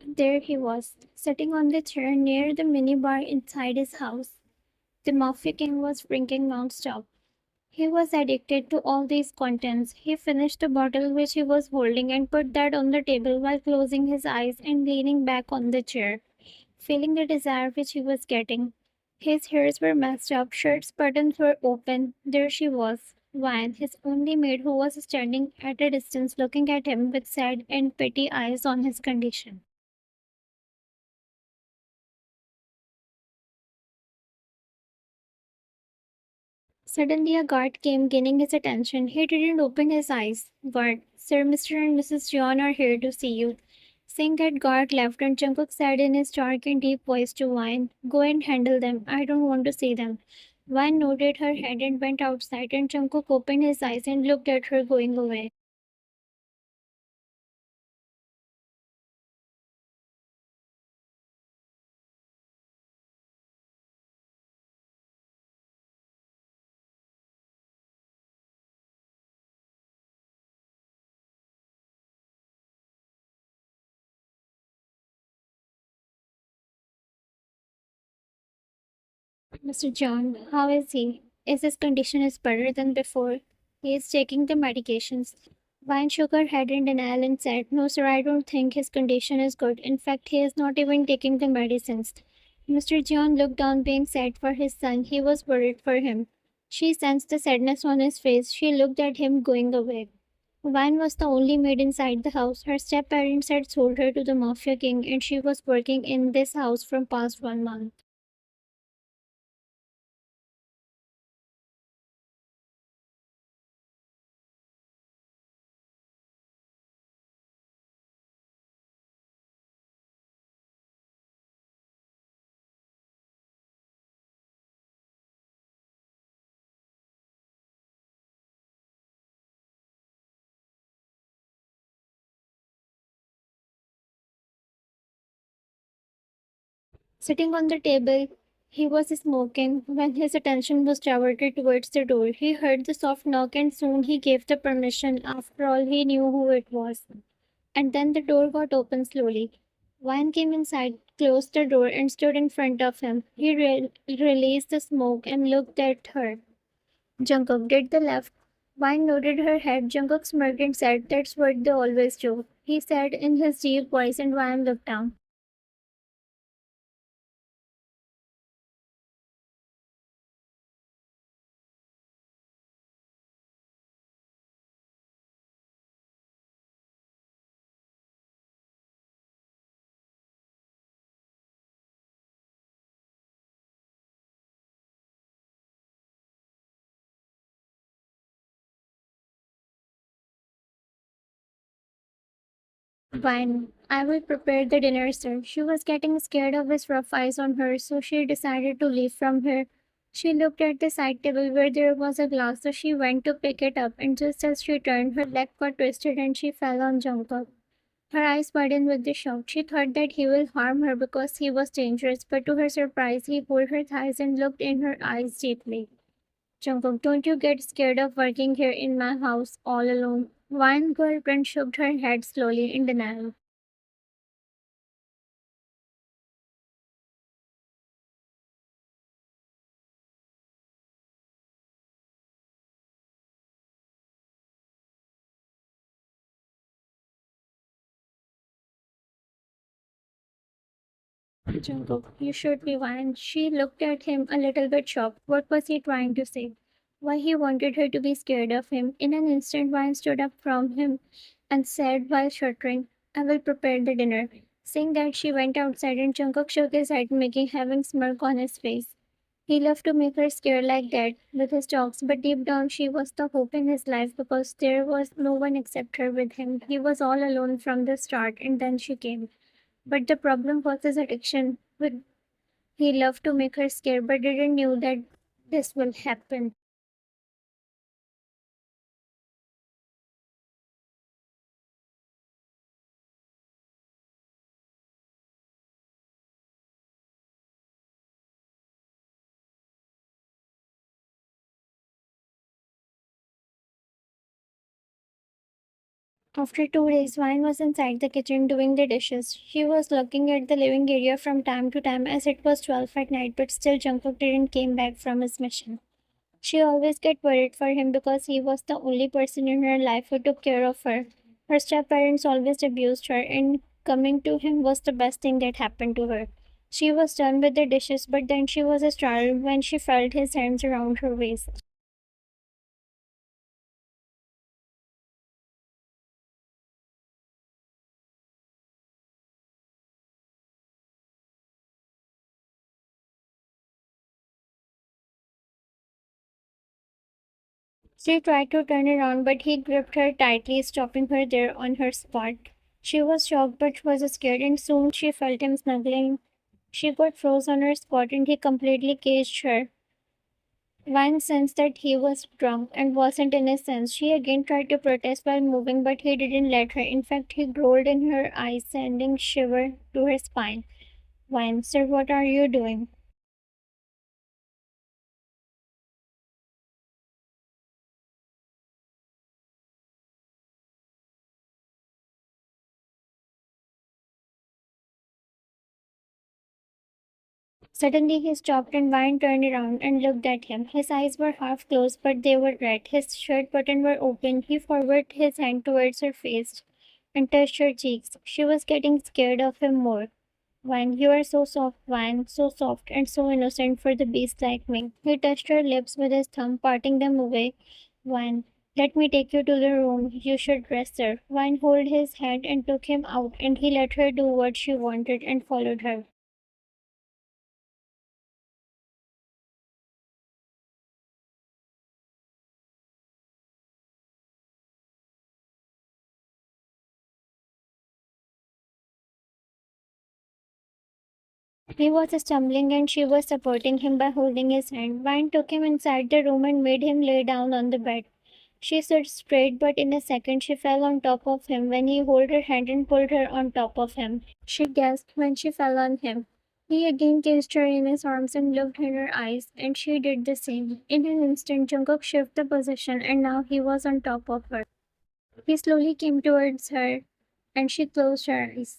There he was, sitting on the chair near the minibar inside his house. The Mafia King was drinking non-stop. He was addicted to all these contents. He finished the bottle which he was holding and put that on the table while closing his eyes and leaning back on the chair, feeling the desire which he was getting. His hairs were messed up, shirt's buttons were open. There she was, Vine, his only maid, who was standing at a distance looking at him with sad and pity eyes on his condition. Suddenly a guard came, gaining his attention. He didn't open his eyes. Guard, sir, Mr. and Mrs. John are here to see you. Saying that, guard left, and Jungkook said in his dark and deep voice to Vine, go and handle them. I don't want to see them. Vine nodded her head and went outside, and Jungkook opened his eyes and looked at her going away. Mr. John, how is he? Is his condition is better than before? He is taking the medications. Vine shook her head in denial and said, no, sir, I don't think his condition is good. In fact, he is not even taking the medicines. Mr. John looked down, being sad for his son. He was worried for him. She sensed the sadness on his face. She looked at him going away. Vine was the only maid inside the house. Her step parents had sold her to the Mafia King, and she was working in this house from past 1 month. Sitting on the table, he was smoking when his attention was diverted towards the door. He heard the soft knock and soon he gave the permission. After all, he knew who it was. And then the door got open slowly. Wyan came inside, closed the door, and stood in front of him. He released the smoke and looked at her. Jungkook did the left. Wyan nodded her head. Jungkook smirked and said, that's what they always do. He said in his deep voice, and Wyan looked down. Fine, I will prepare the dinner, sir. She was getting scared of his rough eyes on her, so she decided to leave from here. She looked at the side table where there was a glass, so she went to pick it up, and just as she turned, her leg got twisted and she fell on Jungkook. Her eyes widened with the shock. She thought that he will harm her because he was dangerous, but to her surprise, he pulled her thighs and looked in her eyes deeply. Jungkook, don't you get scared of working here in my house all alone? One girlfriend shook her head slowly in denial. Jungkook, you should be one. She looked at him a little bit shocked. What was he trying to say? Why he wanted her to be scared of him? In an instant, Vine stood up from him and said while shuddering, I will prepare the dinner. Saying that, she went outside and Jungkook shook his head, making having smirk on his face. He loved to make her scared like that with his talks, but deep down she was the hope in his life because there was no one except her with him. He was all alone from the start, and then she came. But the problem was his addiction. With he loved to make her scared, but didn't knew that this will happen. After 2 days, Vine was inside the kitchen doing the dishes. She was looking at the living area from time to time as it was 12 at night, but still Jungkook didn't came back from his mission. She always get worried for him because he was the only person in her life who took care of her. Her step-parents always abused her, and coming to him was the best thing that happened to her. She was done with the dishes, but then she was startled when she felt his hands around her waist. She tried to turn around, but he gripped her tightly, stopping her there on her spot. She was shocked but was scared, and soon she felt him snuggling. She got froze on her spot, and he completely caged her. Vine sensed that he was drunk and wasn't in his sense. She again tried to protest while moving, but he didn't let her. In fact, he growled in her eyes, sending shiver to her spine. Vine, sir, what are you doing? Suddenly he stopped and Vine turned around and looked at him. His eyes were half closed, but they were red. His shirt buttons were open. He forwarded his hand towards her face and touched her cheeks. She was getting scared of him more. Vine, you are so soft, Vine, so soft and so innocent for the beast like me. He touched her lips with his thumb, parting them away. Vine, let me take you to the room. You should rest there. Vine held his hand and took him out, and he let her do what she wanted and followed her. He was stumbling and she was supporting him by holding his hand. Vine took him inside the room and made him lay down on the bed. She stood straight, but in a second she fell on top of him when he held her hand and pulled her on top of him. She gasped when she fell on him. He again kissed her in his arms and looked in her eyes, and she did the same. In an instant, Jungkook shifted the position, and now he was on top of her. He slowly came towards her, and she closed her eyes.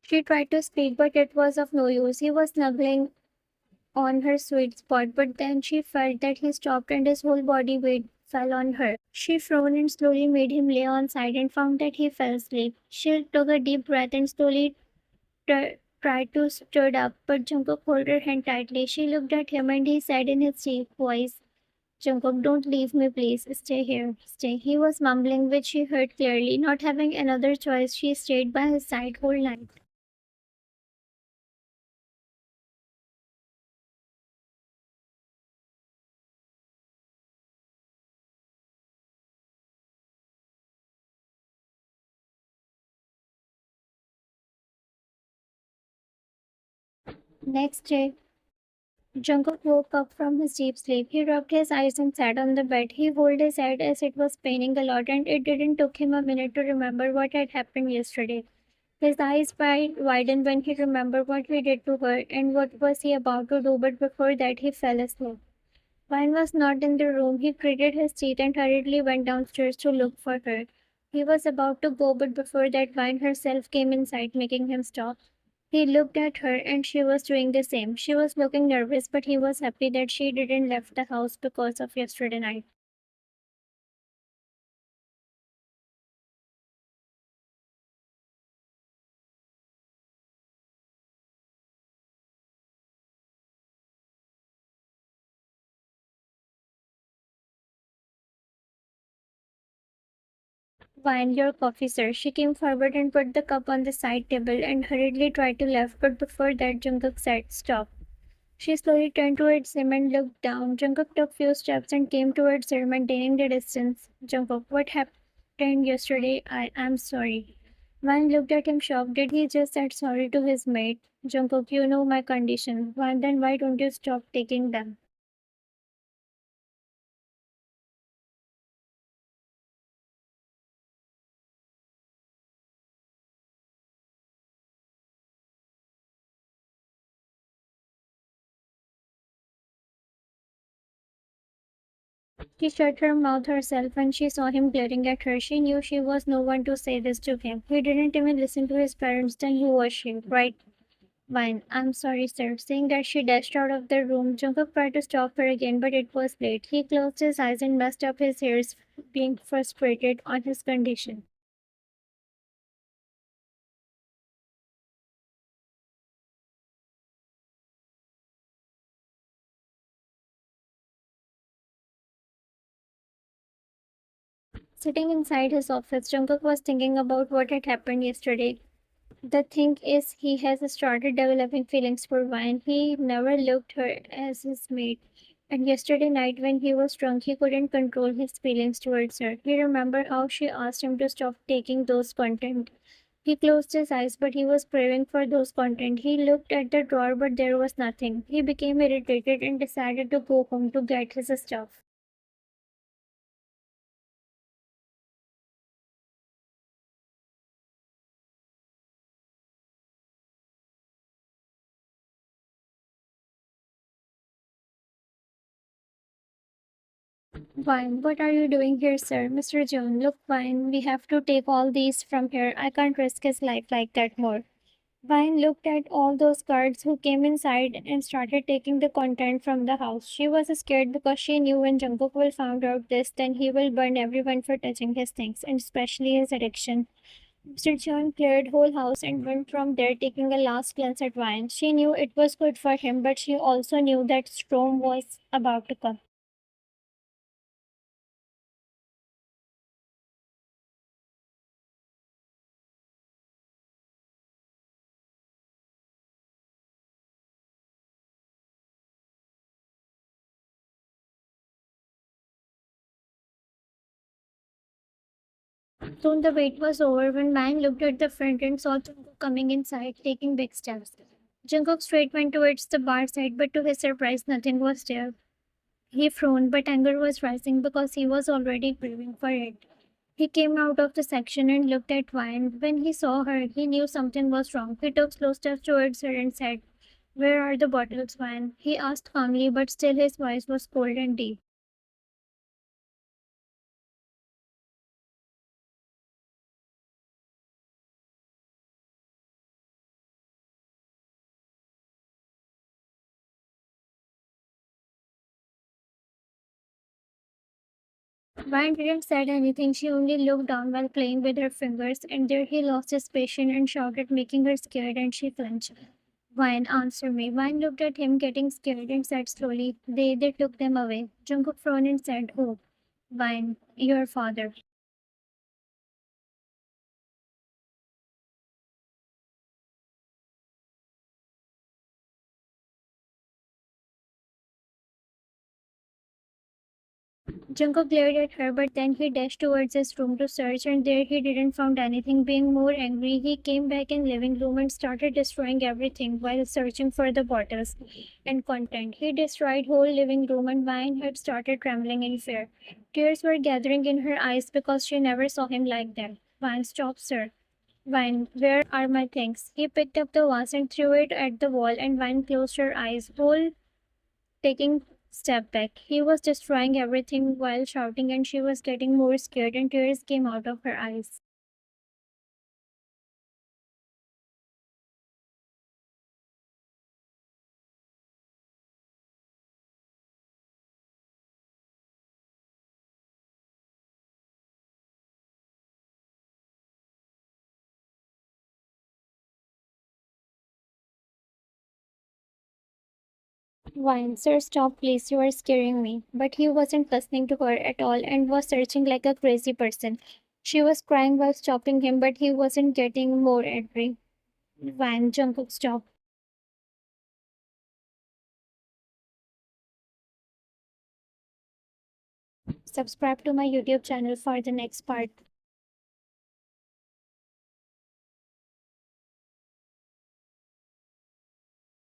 She tried to speak, but it was of no use. He was snuggling on her sweet spot, but then she felt that he stopped and his whole body weight fell on her. She frowned and slowly made him lay on side and found that he fell asleep. She took a deep breath and slowly tried to stood up, but Jungkook held her hand tightly. She looked at him and he said in his deep voice, Jungkook, don't leave me, please. Stay here. Stay. He was mumbling, which she heard clearly. Not having another choice, she stayed by his side whole night. Next day, Jungkook woke up from his deep sleep. He rubbed his eyes and sat on the bed. He held his head as it was paining a lot, and it didn't took him a minute to remember what had happened yesterday. His eyes widened when he remembered what he did to her and what was he about to do, but before that he fell asleep. Vine was not in the room. He gritted his teeth and hurriedly went downstairs to look for her. He was about to go, but before that Vine herself came inside, making him stop. He looked at her and she was doing the same. She was looking nervous, but he was happy that she didn't left the house because of yesterday night. Vine, your coffee, sir. She came forward and put the cup on the side table and hurriedly tried to left, but before that Jungkook said, stop. She slowly turned towards him and looked down. Jungkook took few steps and came towards her, maintaining the distance. Jungkook, what happened yesterday? I am sorry. Van looked at him shocked. Did he just said sorry to his mate? Jungkook, you know my condition. Van, then why don't you stop taking them? She shut her mouth herself when she saw him glaring at her. She knew she was no one to say this to him. He didn't even listen to his parents, then who was she, right? Fine, I'm sorry, sir. Saying that, she dashed out of the room. Jungkook tried to stop her again, but it was late. He closed his eyes and messed up his hairs, being frustrated on his condition. Sitting inside his office, Jungkook was thinking about what had happened yesterday. The thing is, he has started developing feelings for Vine. He never looked her as his mate. And yesterday night, when he was drunk, he couldn't control his feelings towards her. He remembered how she asked him to stop taking those content. He closed his eyes, but he was craving for those content. He looked at the drawer, but there was nothing. He became irritated and decided to go home to get his stuff. Fine. What are you doing here, sir? Mr. John, look, fine. We have to take all these from here. I can't risk his life like that more. Vine looked at all those guards who came inside and started taking the content from the house. She was scared because she knew when Jungkook will find out this, then he will burn everyone for touching his things, and especially his addiction. Mr. John cleared whole house and went from there, taking a last glance at Vine. She knew it was good for him, but she also knew that storm was about to come. Soon the wait was over when Vine looked at the front and saw Jungkook coming inside, taking big steps. Jungkook straight went towards the bar side, but to his surprise, nothing was there. He frowned, but anger was rising because he was already craving for it. He came out of the section and looked at Vine. When he saw her, he knew something was wrong. He took slow steps towards her and said, "Where are the bottles, Vine?" He asked calmly, but still his voice was cold and deep. Vine didn't say anything. She only looked down while playing with her fingers, and there he lost his patience and shouted, making her scared, and she flinched. Vine, answer me. Vine looked at him, getting scared, and said slowly, they took them away. Jungkook frowned and said, "Oh, Vine, your father." Jungkook glared at her, but then he dashed towards his room to search, and there he didn't find anything. Being more angry, he came back in living room and started destroying everything while searching for the bottles and content. He destroyed whole living room, and Vine had started trembling in fear. Tears were gathering in her eyes because she never saw him like that. Vine, stop, sir. Vine, where are my things? He picked up the vase and threw it at the wall, and Vine closed her eyes, whole taking step back. He was destroying everything while shouting, and she was getting more scared, and tears came out of her eyes. Vine, sir, stop, please. You are scaring me. But he wasn't listening to her at all and was searching like a crazy person. She was crying while stopping him, but he wasn't getting more angry. Vine, Jungkook, stop. Subscribe to my YouTube channel for the next part.